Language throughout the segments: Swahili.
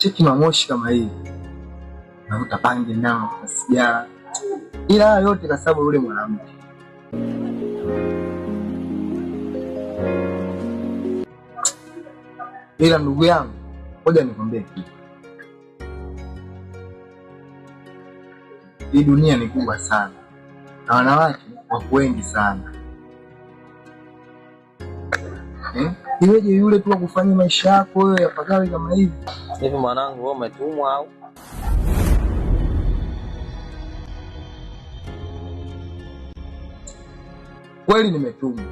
cheki mamoshi kama hii, navuta bangi nao na sigara, ila yote kwa sababu yule mwanamke. Ila ndugu yangu, ngoja nikwambie kitu. Hii dunia ni kubwa sana na wanawake wako wengi sana. Iweje yule tu akufanyia maisha yako wewe yapagawe kama hivi? Hivi mwanangu, wewe umetumwa au? Kweli nimetumwa,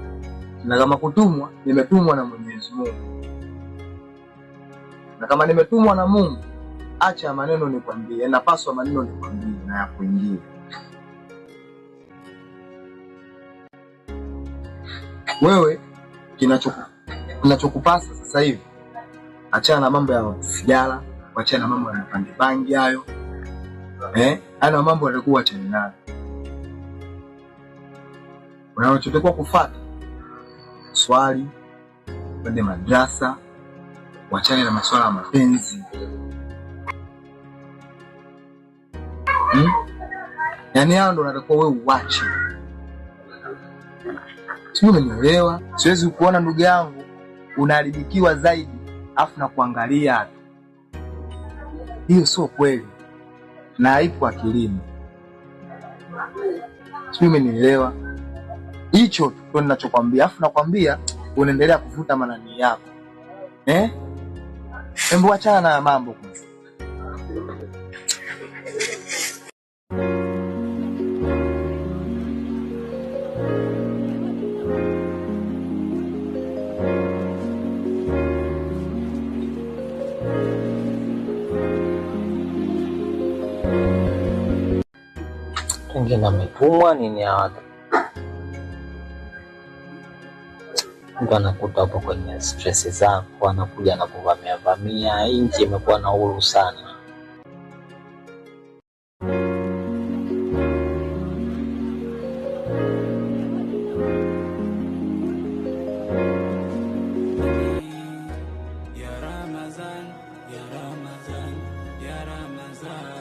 na kama kutumwa, nimetumwa na Mwenyezi Mungu. Na kama nimetumwa na Mungu, acha maneno nikwambie, napaswa maneno nikwambie na yakuingie. Wewe kinachokupasa sasa hivi, achana na mambo ya sigara, achana na mambo ya bangi hayo. Haya mambo yalikuwa achana nayo. Unachotakiwa kufuata, swali, kwenda madrasa, wachane na masuala ya mapenzi. Yaani hao ndo unatakiwa wewe uache. Sio, umenielewa? Siwezi kuona ndugu yangu unaharibikiwa zaidi afu na kuangalia. Hiyo sio kweli na haipo akilini. Sio, umenielewa? Hicho tu ninachokwambia, afu nakwambia unaendelea kuvuta manani yako. Hebu achana na mambo kwanza. Wengine ametumwa nini hawata. Mtu anakuta hapo kwenye stress zako, anakuja na kuvamia. Nchi imekuwa na uhuru sana. Ya Ramadhan, ya Ramadhan, ya Ramadhan.